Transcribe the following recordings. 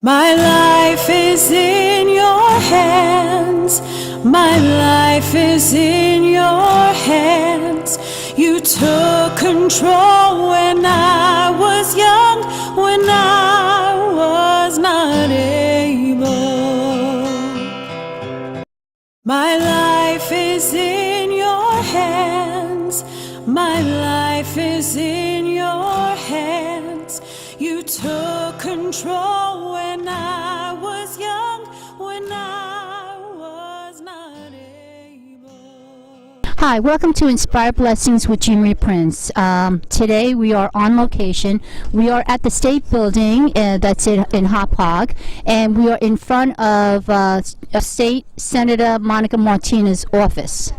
My life is in your hands. My life is in your hands. You took control when I was young, when I was not able. My life is in your hands. My life is in your hands. You took control when I was young, when I was not able. Hi, welcome to Inspired Blessings with Jean Marie Prince. Today we are on location. We are at the State Building that's in Hauppauge, and we are in front of State Senator Monica Martinez's office,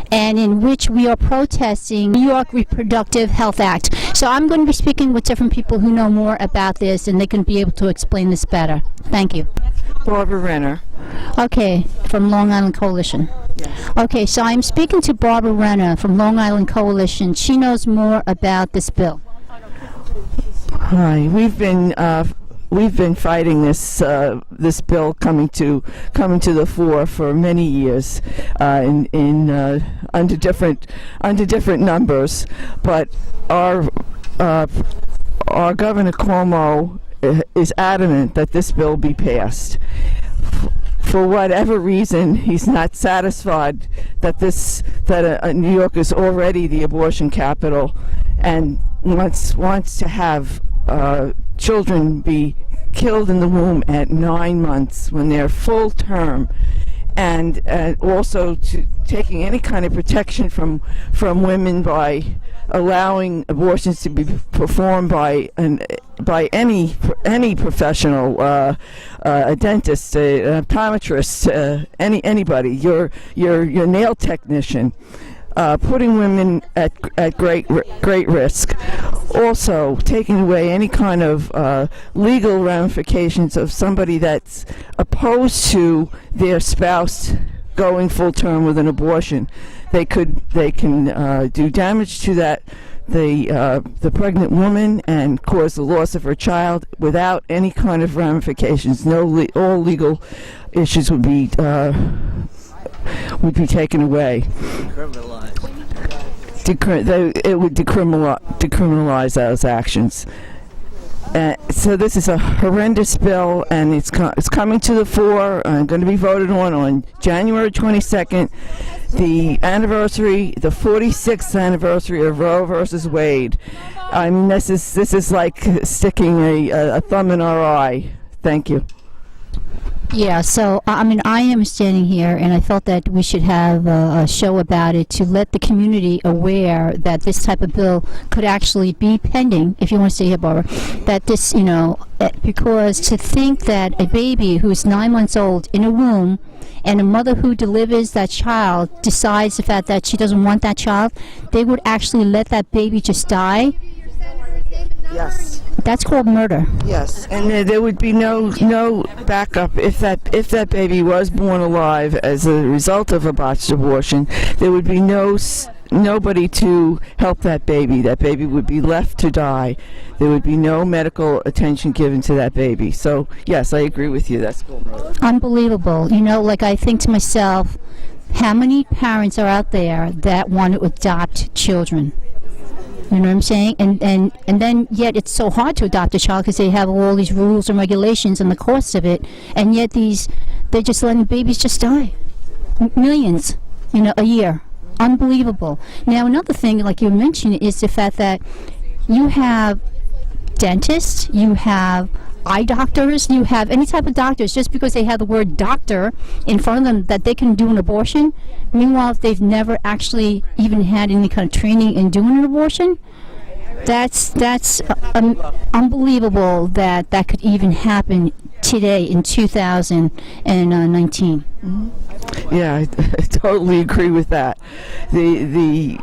and in which we are protesting New York Reproductive Health Act. So I'm going to be speaking with different people who know more about this, and they can be able to explain this better. Thank you. Barbara Renner. Okay, from Long Island Coalition. Yes. Okay, so I'm speaking to Barbara Renner from Long Island Coalition. She knows more about this bill. Hi. We've been fighting this bill coming to the fore for many years, under different numbers, but our Governor Cuomo is adamant that this bill be passed. For whatever reason, he's not satisfied that New York is already the abortion capital, and wants to have children be killed in the womb at 9 months when they're full term, and also to taking any kind of protection from women by allowing abortions to be performed by any professional, a dentist, an optometrist, anybody, your nail technician. Putting women at great risk. Also, taking away any kind of legal ramifications of somebody that's opposed to their spouse going full term with an abortion. They can do damage to the pregnant woman and cause the loss of her child without any kind of ramifications. All legal issues would be taken away. It would decriminalize those actions. So this is a horrendous bill, and it's coming to the fore and going to be voted on January 22nd, the 46th anniversary of Roe versus Wade. I mean, this is like sticking a thumb in our eye. Thank you. Yeah, so I am standing here, and I felt that we should have a show about it to let the community aware that this type of bill could actually be pending, if you want to stay here, Barbara, that this, because to think that a baby who's 9 months old in a womb and a mother who delivers that child decides the fact that she doesn't want that child, they would actually let that baby just die. Yes. That's called murder. Yes, and there would be no backup if that baby was born alive as a result of a botched abortion. There would be nobody to help that baby. That baby would be left to die. There would be no medical attention given to that baby. So yes, I agree with you. That's called murder. Unbelievable. Like I think to myself, how many parents are out there that want to adopt children? You know what I'm saying? And then yet it's so hard to adopt a child because they have all these rules and regulations and the cost of it, and yet they're just letting babies just die. Millions, a year. Unbelievable. Now another thing, like you mentioned, is the fact that you have dentists, you have eye doctors, you have any type of doctors, just because they have the word doctor in front of them that they can do an abortion. Meanwhile, if they've never actually even had any kind of training in doing an abortion, that's unbelievable that could even happen today in 2019. Yeah, I totally agree with that. We're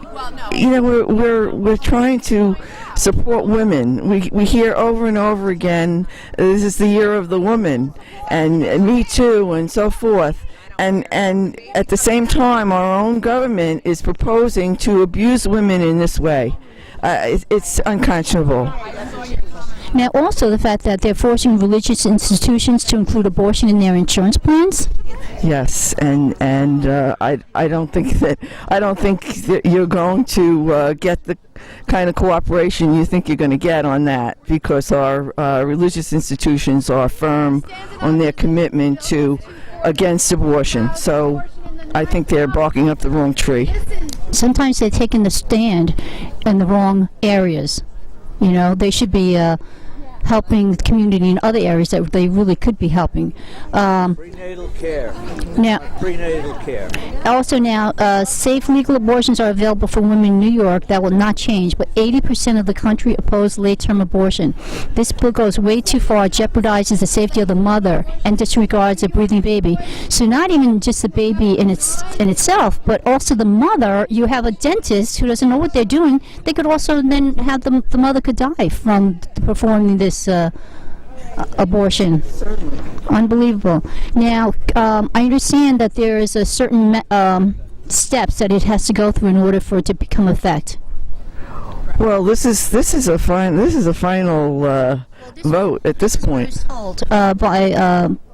trying to support women. We hear over and over again, this is the year of the woman, and Me Too, and so forth. And at the same time, our own government is proposing to abuse women in this way. It's unconscionable. Now, also the fact that they're forcing religious institutions to include abortion in their insurance plans. Yes, and I don't think that you're going to get the kind of cooperation you think you're going to get on that, because our religious institutions are firm on their commitment to against abortion. So I think they're barking up the wrong tree. Sometimes they're taking the stand in the wrong areas. You know, they should be helping the community in other areas that they really could be helping. Prenatal care. Now, Prenatal care. also now, safe legal abortions are available for women in New York. That will not change, but 80% of the country oppose late-term abortion. This bill goes way too far, jeopardizes the safety of the mother, and disregards a breathing baby. So not even just the baby in itself, but also the mother. You have a dentist who doesn't know what they're doing. They could also then have the mother could die from performing this abortion. Certainly. Unbelievable. Now, I understand that there is a certain steps that it has to go through in order for it to become effect. Well, this is a final vote at this point.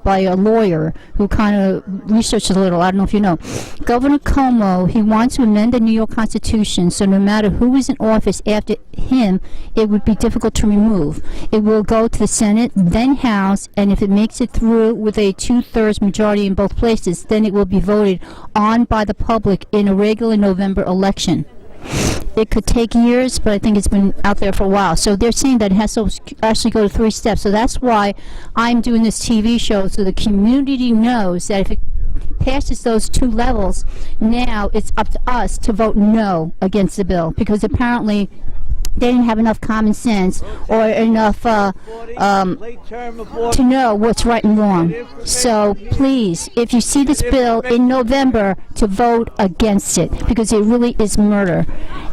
By a lawyer who kind of researched a little. I don't know if you know. Governor Cuomo, he wants to amend the New York Constitution so no matter who is in office after him, it would be difficult to remove. It will go to the Senate, then House, and if it makes it through with a 2/3 majority in both places, then it will be voted on by the public in a regular November election. It could take years, but I think it's been out there for a while. So they're saying that it has to actually go to 3 steps. So that's why I'm doing this TV show, so the community knows that if it passes those 2 levels, now it's up to us to vote no against the bill, because apparently they didn't have enough common sense or enough to know what's right and wrong. So please, if you see this bill in November, to vote against it, because it really is murder.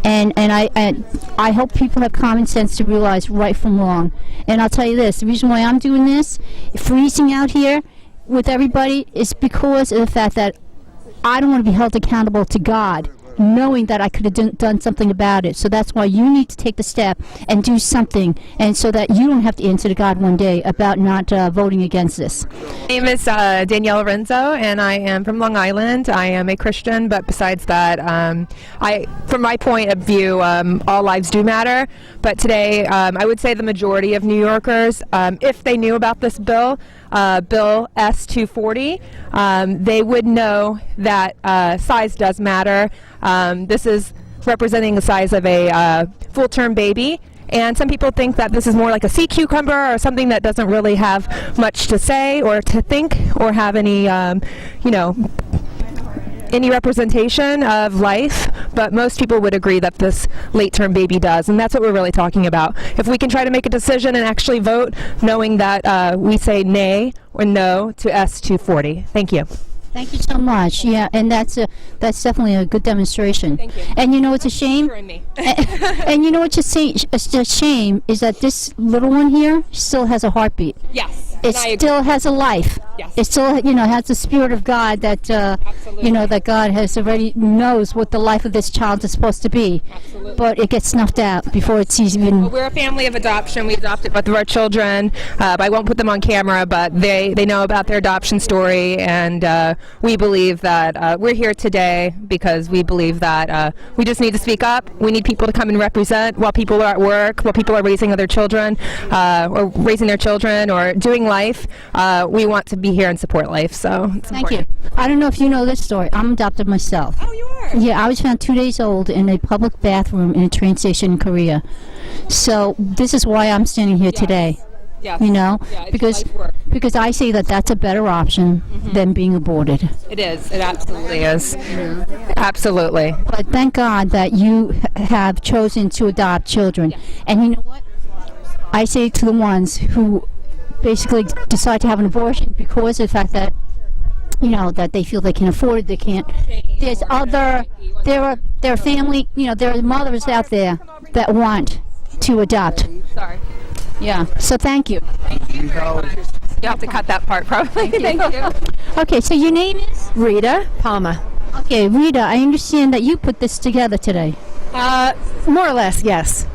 And I hope people have common sense to realize right from wrong. And I'll tell you this, the reason why I'm doing this, freezing out here with everybody, is because of the fact that I don't want to be held accountable to God, knowing that I could have done something about it. So that's why you need to take the step and do something, and so that you don't have to answer to God one day about not voting against this. My name is Danielle Lorenzo, and I am from Long Island. I am a Christian, but besides that, from my point of view, all lives do matter. But today, I would say the majority of New Yorkers, if they knew about this bill, Bill S240, they would know that size does matter. This is representing the size of a full-term baby. And some people think that this is more like a sea cucumber or something that doesn't really have much to say or to think or have any, any representation of life, but most people would agree that this late-term baby does, and that's what we're really talking about. If we can try to make a decision and actually vote, knowing that we say nay or no to S240. Thank you. Thank you so much. Yeah, and that's definitely a good demonstration. Thank you. And you know what's a shame? And you know what's a shame is that this little one here still has a heartbeat. Yes. It still has a life. Yes. It still, has the spirit of God that, that God has already knows what the life of this child is supposed to be. Absolutely. But it gets snuffed out before it's even. Well, we're a family of adoption. We adopted both of our children. I won't put them on camera, but they know about their adoption story, and we believe that we're here today because we believe that we just need to speak up. We need people to come and represent while people are at work, while people are raising other children, or raising their children, or doing life. We want to be here and support life, so it's Thank you. important. I don't know if you know this story. I'm adopted myself. Oh, you are? Yeah, I was found 2 days old in a public bathroom in a train station in Korea. So this is why I'm standing here today. Yes. Yeah, it's life work. because I say that that's a better option than being aborted. It is. It absolutely is. Absolutely. But thank God that you have chosen to adopt children. And you know what? I say to the ones who basically decide to have an abortion because of the fact that, that they feel they can afford it, they can't. There are family, there are mothers out there that want to adopt. Sorry. Yeah, so thank you. You have to cut that part, probably. Thank you. Okay, so your name is? Rita Palma. Okay, Rita, I understand that you put this together today. More or less, yes.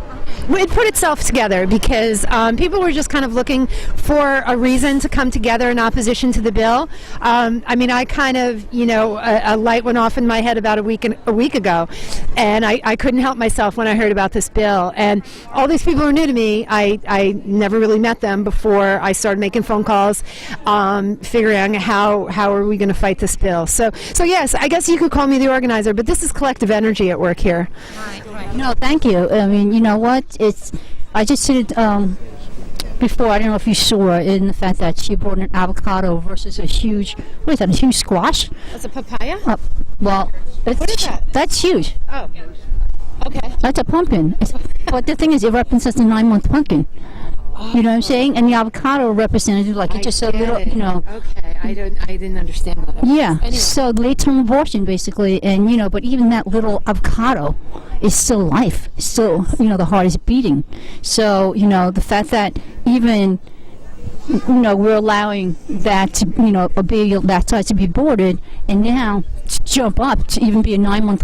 it put itself together because people were just kind of looking for a reason to come together in opposition to the bill. I mean, I kind of, a light went off in my head about a week ago, and I couldn't help myself when I heard about this bill. And all these people are new to me. I never really met them before I started making phone calls, figuring out how are we going to fight this bill. So yes, I guess you could call me the organizer, but this is collective energy at work here. Right. No, thank you. I mean, you know what? I just said before, I don't know if you saw it, in the fact that she brought an avocado versus a huge squash? That's a papaya? Well, what is that? That's huge. Oh, okay. That's a pumpkin. But the thing is, it represents a 9-month pumpkin. You know what I'm saying? And the avocado represented like it's just a little, Okay, I didn't understand that. Yeah. Anyway. So late-term abortion, basically, and but even that little avocado is still life. It's still, the heart is beating. So the fact that even we're allowing that to, a baby that size to be aborted, and now to jump up to even be a 9-month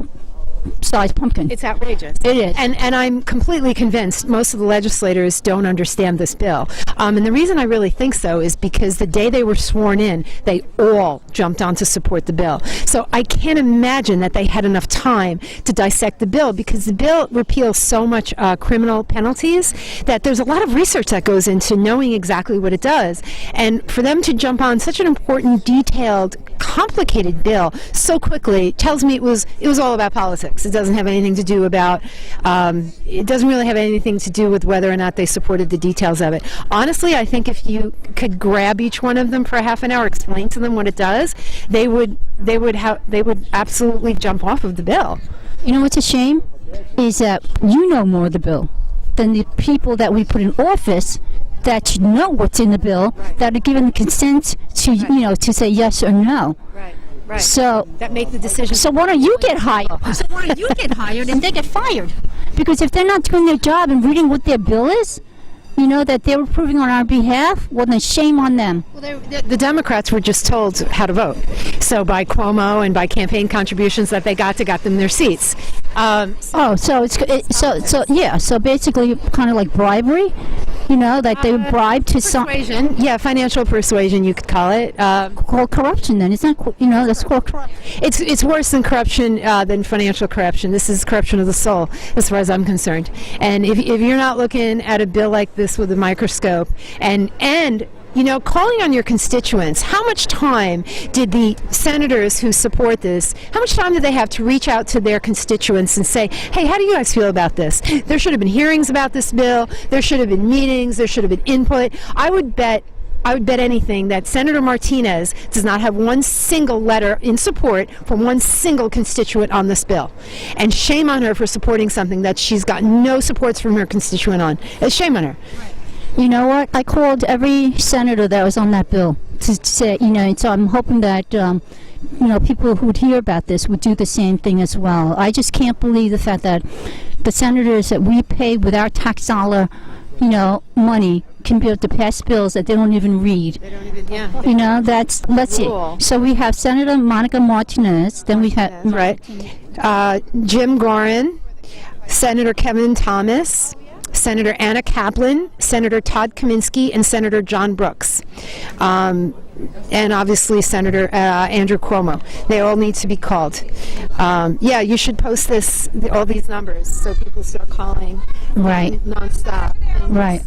sized pumpkin. It's outrageous. It is. And I'm completely convinced most of the legislators don't understand this bill. And the reason I really think so is because the day they were sworn in, they all jumped on to support the bill. So I can't imagine that they had enough time to dissect the bill, because the bill repeals so much criminal penalties that there's a lot of research that goes into knowing exactly what it does. And for them to jump on such an important, detailed, complicated bill so quickly tells me it was all about politics. It doesn't have anything to do about, it doesn't really have anything to do with whether or not they supported the details of it. Honestly, I think if you could grab each one of them for a half an hour, explain to them what it does, they would absolutely jump off of the bill. You know what's a shame? Is that you know more of the bill than the people that we put in office that should know what's in the bill, that are given the consent to, to say yes or no. Right. So that make the decision. So why don't you get hired? So why don't you get hired and they get fired? Because if they're not doing their job and reading what their bill is, that they're approving on our behalf, well then shame on them. Well, the Democrats were just told how to vote. So by Cuomo and by campaign contributions that they got them their seats. So basically kind of like bribery, that they were bribed to persuasion. Yeah, financial persuasion, you could call it. Called corruption then, isn't that, that's called corruption. It's worse than corruption, than financial corruption. This is corruption of the soul, as far as I'm concerned. And if you're not looking at a bill like this with a microscope and calling on your constituents, how much time did the senators who support this, how much time did they have to reach out to their constituents and say, hey, how do you guys feel about this? There should have been hearings about this bill. There should have been meetings. There should have been input. I would bet anything that Senator Martinez does not have one single letter in support from one single constituent on this bill. And shame on her for supporting something that she's got no supports from her constituent on. Shame on her. You know what? I called every senator that was on that bill to say, so I'm hoping that, people who would hear about this would do the same thing as well. I just can't believe the fact that the senators that we pay with our tax dollar, money can be able to pass bills that they don't even read. They don't even, let's see. So we have Senator Monica Martinez, then we have, Jim Gorin, Senator Kevin Thomas, Senator Anna Kaplan, Senator Todd Kaminsky, and Senator John Brooks. And obviously Senator Andrew Cuomo. They all need to be called. You should post all these numbers so people start calling nonstop. And right.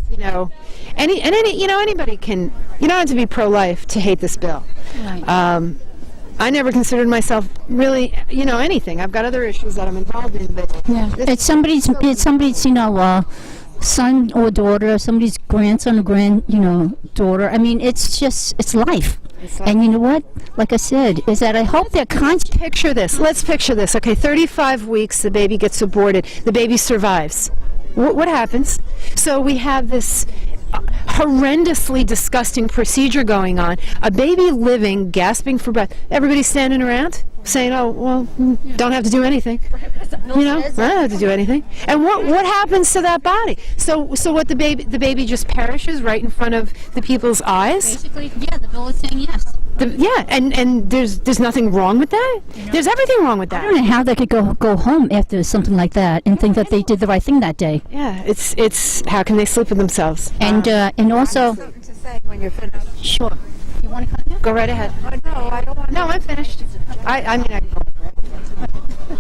Anybody can. You don't have to be pro-life to hate this bill. Right. I never considered myself really, anything. I've got other issues that I'm involved in, but it's somebody's, son or daughter, somebody's grandson or daughter. I mean, it's life. And you know what? Like I said, is that I hope they're conscious. Picture this. Let's picture this. Okay, 35 weeks, the baby gets aborted. The baby survives. What happens? So we have this horrendously disgusting procedure going on. A baby living, gasping for breath. Everybody's standing around saying, oh, well, don't have to do anything. I don't have to do anything. And what happens to that body? So what, the baby just perishes right in front of the people's eyes? Basically, yeah, the bill is saying yes. And there's nothing wrong with that. There's everything wrong with I that. don't know how they could go home after something like that and think that they did the right thing that day. Yeah, it's how can they sleep with themselves? And also, To say when you're finished. sure. You want to come? Go right ahead. No, I don't want. No, I'm finished. I mean,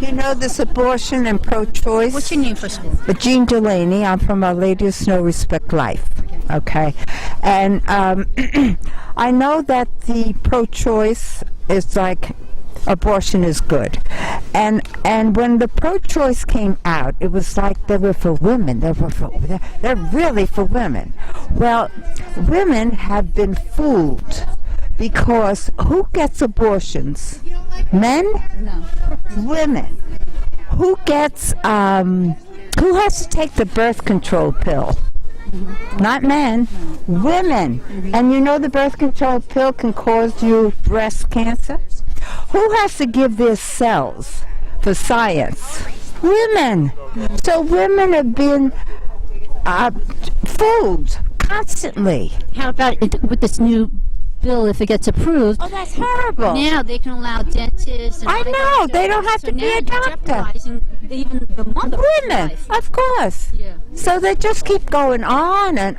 You know this abortion and pro-choice. What's your name, first of all? Jean Delaney. I'm from Our Lady of Snow Respect Life. Okay, and I know that the pro-choice is like abortion is good, and when the pro-choice came out, it was like they were for women. They're really for women. Well, women have been fooled because who gets abortions? Men? No. Women. Who gets who has to take the birth control pill? Not men, women. And you know the birth control pill can cause you breast cancer? Who has to give their cells for science? Women. So women have been fooled constantly. How about with this new bill, if it gets approved? Oh, that's horrible. Now they can allow dentists. And I know, they don't have to be a doctor. Jeopardizing even the mother. Women, of course. Yeah. So they just keep going on, and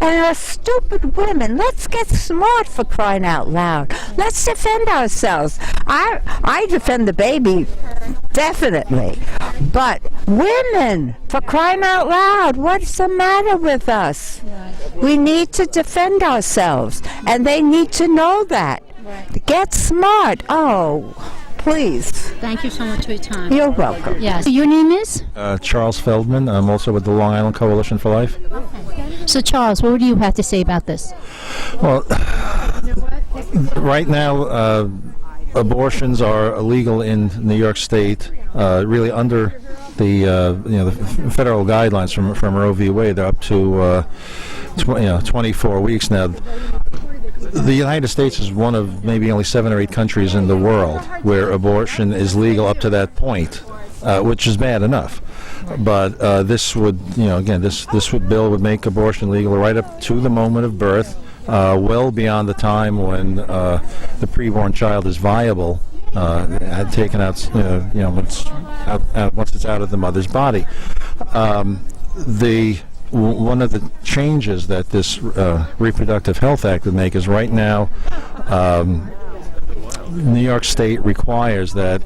they're stupid women. Let's get smart, for crying out loud. Let's defend ourselves. I defend the baby, definitely. But women, for crying out loud, what's the matter with us? We need to defend ourselves, and they need to know that. Get smart. Oh, please. Thank you so much for your time. You're welcome. Yes. Your name is? Charles Feldman. I'm also with the Long Island Coalition for Life. So, Charles, what do you have to say about this? Well, right now, abortions are illegal in New York State, really under the federal guidelines from Roe v. Wade. They're up to 24 weeks now. The United States is one of maybe only 7 or 8 countries in the world where abortion is legal up to that point, which is bad enough. But this would, this bill would make abortion legal right up to the moment of birth, well beyond the time when the preborn child is viable, had taken out, once it's out of the mother's body. One of the changes that this Reproductive Health Act would make is right now New York State requires that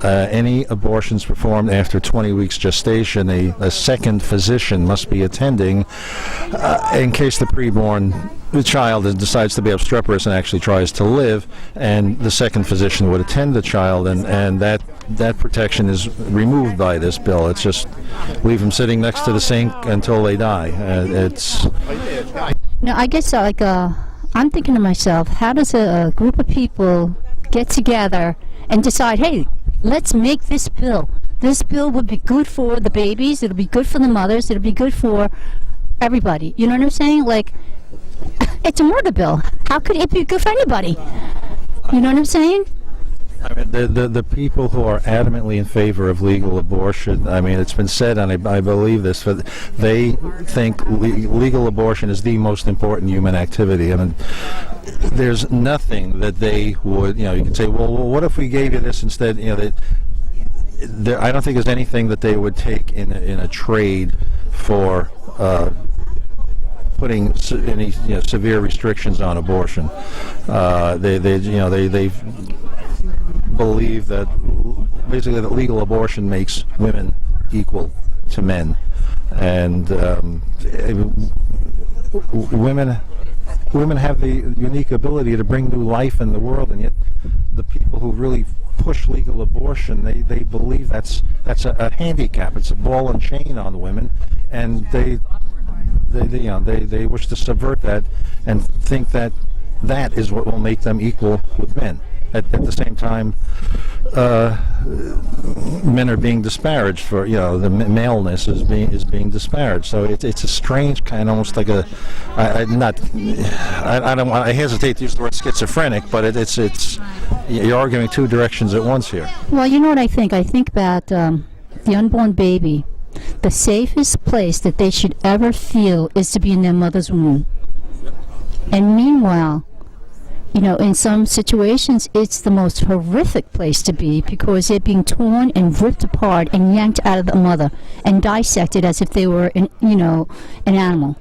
any abortions performed after 20 weeks gestation, a second physician must be attending in case the child decides to be obstreperous and actually tries to live, and the second physician would attend the child, and that protection is removed by this bill. It's just leave them sitting next to the sink until they die. No, I guess I'm thinking to myself, how does a group of people get together and decide, hey, let's make this bill. This bill would be good for the babies, it'll be good for the mothers, it'll be good for everybody. You know what I'm saying? Like, it's a murder bill. How could it be good for anybody? You know what I'm saying? I mean, the people who are adamantly in favor of legal abortion, I mean, it's been said, and I believe this, but they think legal abortion is the most important human activity. I mean, there's nothing that they would, you can say, well, what if we gave you this instead? I don't think there's anything that they would take in a trade for putting any severe restrictions on abortion. They believe that basically that legal abortion makes women equal to men, and women have the unique ability to bring new life in the world, and yet the people who really push legal abortion, they believe that's a handicap. It's a ball and chain on women, and they wish to subvert that and think that is what will make them equal with men. At the same time, men are being disparaged for the maleness is being disparaged. So it's a strange kind, almost like I hesitate to use the word schizophrenic, but it's you're arguing two directions at once here. Well, you know what I think? I think that the unborn baby, the safest place that they should ever feel is to be in their mother's womb. And meanwhile, You know, in some situations, it's the most horrific place to be because they're being torn and ripped apart and yanked out of the mother and dissected as if they were, an animal.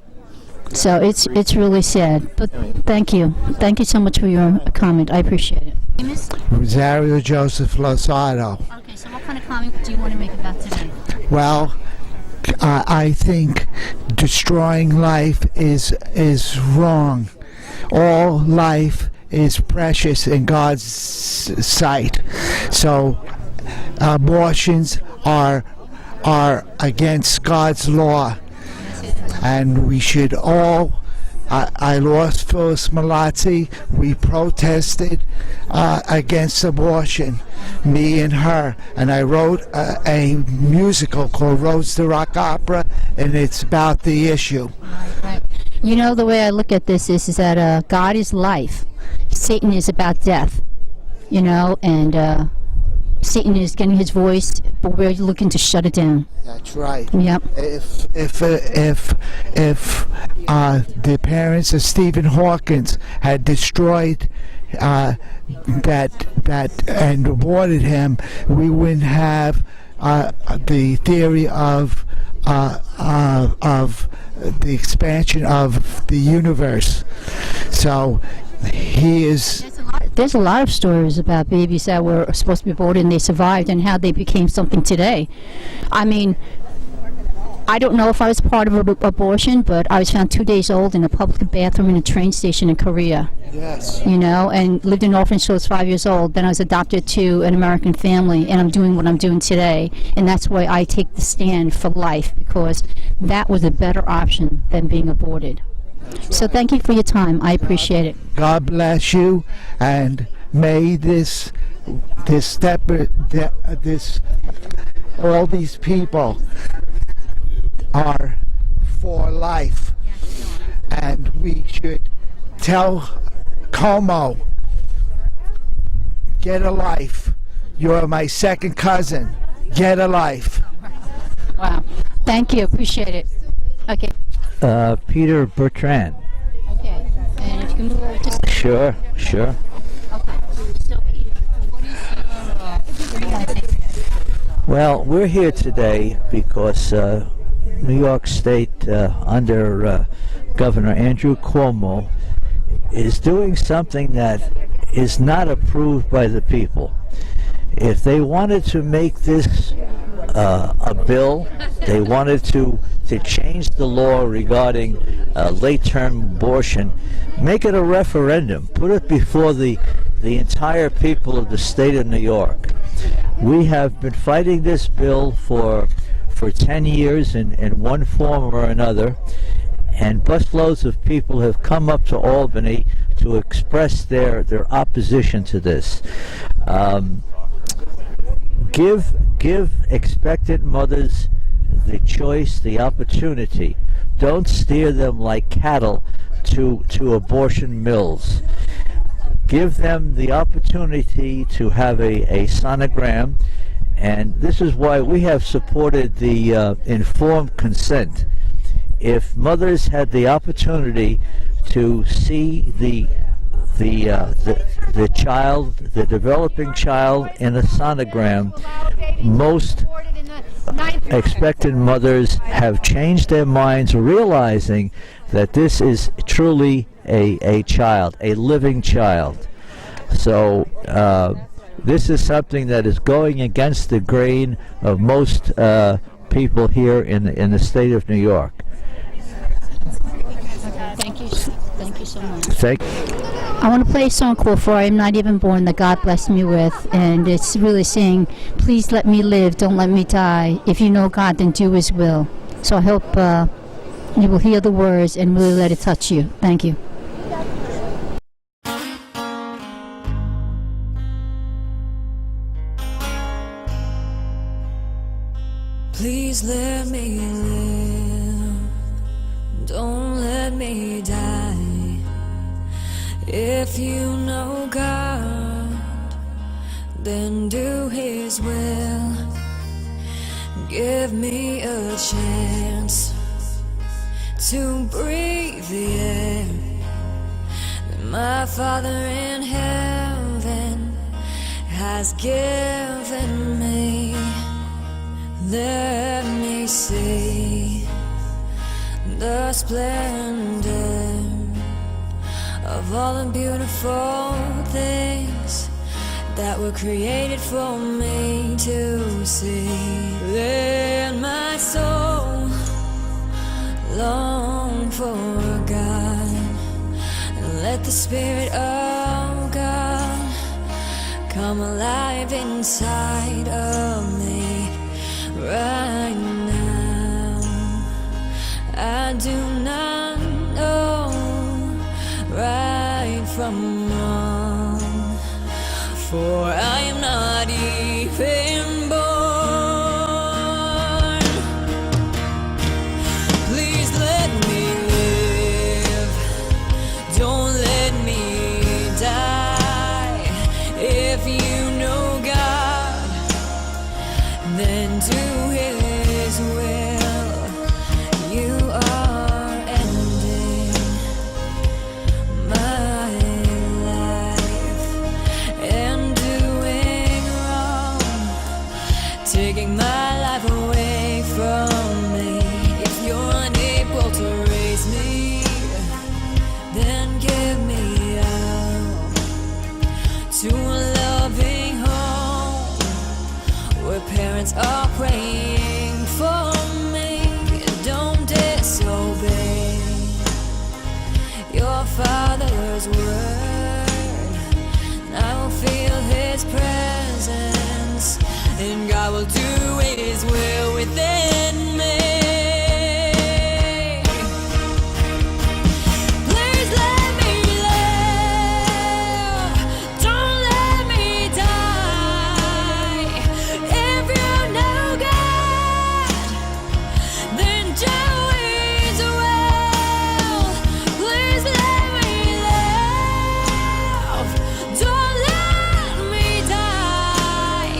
So it's really sad. But thank you so much for your comment. I appreciate it. Rosario Joseph Lozado. Okay, so what kind of comment do you want to make about today? Well, I think destroying life is wrong. All life is precious in God's sight. So abortions are against God's law, and we should all. I lost Phyllis Malazzi. We protested against abortion, me and her, and I wrote a musical called Roads to Rock Opera, and it's about the issue. Right. You know, the way I look at this is that God is life. Satan is about death, you know, and Satan is getting his voice, but we're looking to shut it down. That's right. Yep. If the parents of Stephen Hawkins had destroyed that and aborted him, we wouldn't have the theory of the expansion of the universe. So he is. There's a lot of stories about babies that were supposed to be aborted and they survived and how they became something today. I mean, I don't know if I was part of an abortion, but I was found 2 days old in a public bathroom in a train station in Korea. Yes. You know, and lived in an orphanage till I was 5 years old. Then I was adopted to an American family, and I'm doing what I'm doing today. And that's why I take the stand for life, because that was a better option than being aborted. So thank you for your time. I appreciate it. God bless you, and may all these people are for life, and we should tell Como, get a life. You're my second cousin. Get a life. Wow. Thank you. Appreciate it. Okay. Peter Bertrand. Okay. And if you can move over to... Sure. Okay. So, Peter, what do you want to say today? Well, we're here today because New York State, under Governor Andrew Cuomo, is doing something that is not approved by the people. If they wanted to make this a bill, they wanted to change the law regarding late-term abortion, make it a referendum, put it before the entire people of the state of New York. We have been fighting this bill for 10 years in one form or another, and busloads of people have come up to Albany to express their opposition to this. Give expectant mothers the choice, the opportunity. Don't steer them like cattle to abortion mills. Give them the opportunity to have a sonogram, and this is why we have supported the informed consent. If mothers had the opportunity to see the child, the developing child, in a sonogram, most expectant mothers have changed their minds, realizing that this is truly a child, a living child. So this is something that is going against the grain of most people here in the state of New York. Thank you so much. I want to play a song called For I Am Not Even Born that God blessed me with, and it's really saying, please let me live, don't let me die. If you know God, then do His will. So I hope you will hear the words and really let it touch you. Thank you. Please let me live, don't let me die. If you know God, then do His will. Give me a chance to breathe the air that my Father in heaven has given me. Let me see the splendor of all the beautiful things that were created for me to see. Let my soul long for God, and let the Spirit of God come alive inside of me right now. I do not know right from wrong, for I am not even born. Please let me live, don't let me die. If you know God, then do His will. You are ending my life and doing wrong, taking my life away from me. If you're unable to raise me, then give me out to a loving home where parents are praying for me. Don't disobey your Father's word, and I will feel His presence, and God will do His will within me. Please let me live, don't let me die. If you know God, then do His will. Please let me live, don't let me die.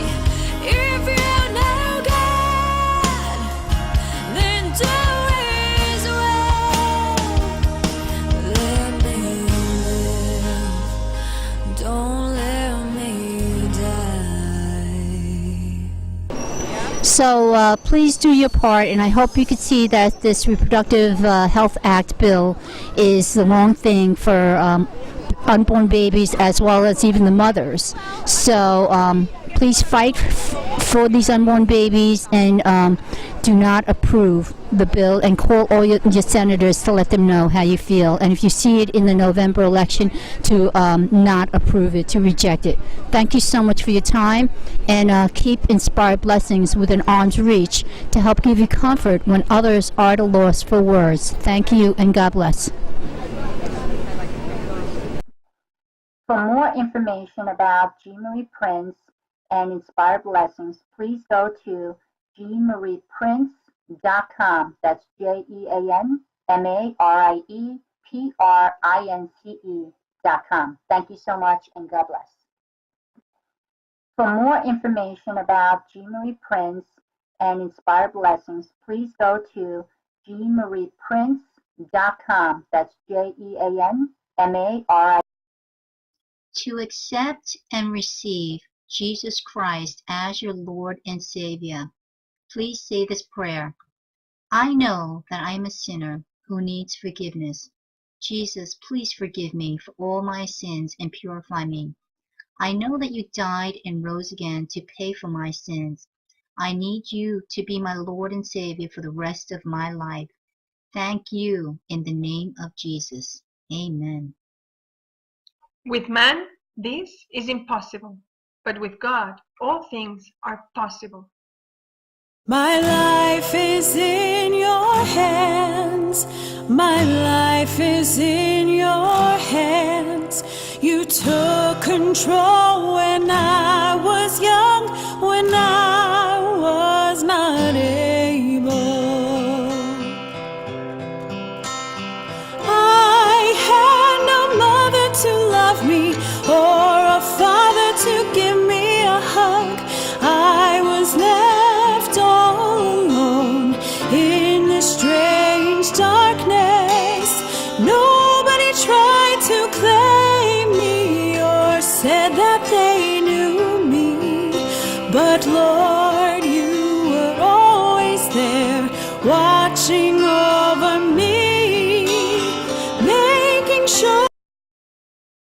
If you know God, then do His will. Let me live, don't let me die. So please do your part, and I hope you can see that this Reproductive Health Act bill is the wrong thing for unborn babies as well as even the mothers. So please fight for these unborn babies, and do not approve the bill, and call all your senators to let them know how you feel. And if you see it in the November election, to not approve it, to reject it. Thank you so much for your time, and keep Inspired Blessings within arm's reach to help give you comfort when others are at a loss for words. Thank you, and God bless. For more information about Jean Marie Prince and Inspired Blessings, please go to JeanMariePrince.com. That's JeanMariePrince.com. Thank you so much, and God bless. For more information about Jean Marie Prince and Inspired Blessings, please go to JeanMariePrince.com. That's JeanMariePrince. To accept and receive Jesus Christ as your Lord and Savior, please say this prayer. I know that I am a sinner who needs forgiveness. Jesus, please forgive me for all my sins and purify me. I know that you died and rose again to pay for my sins. I need you to be my Lord and Savior for the rest of my life. Thank you in the name of Jesus. Amen. With man, this is impossible, but with God, all things are possible. My life is in your hands. My life is in your hands. You took control when I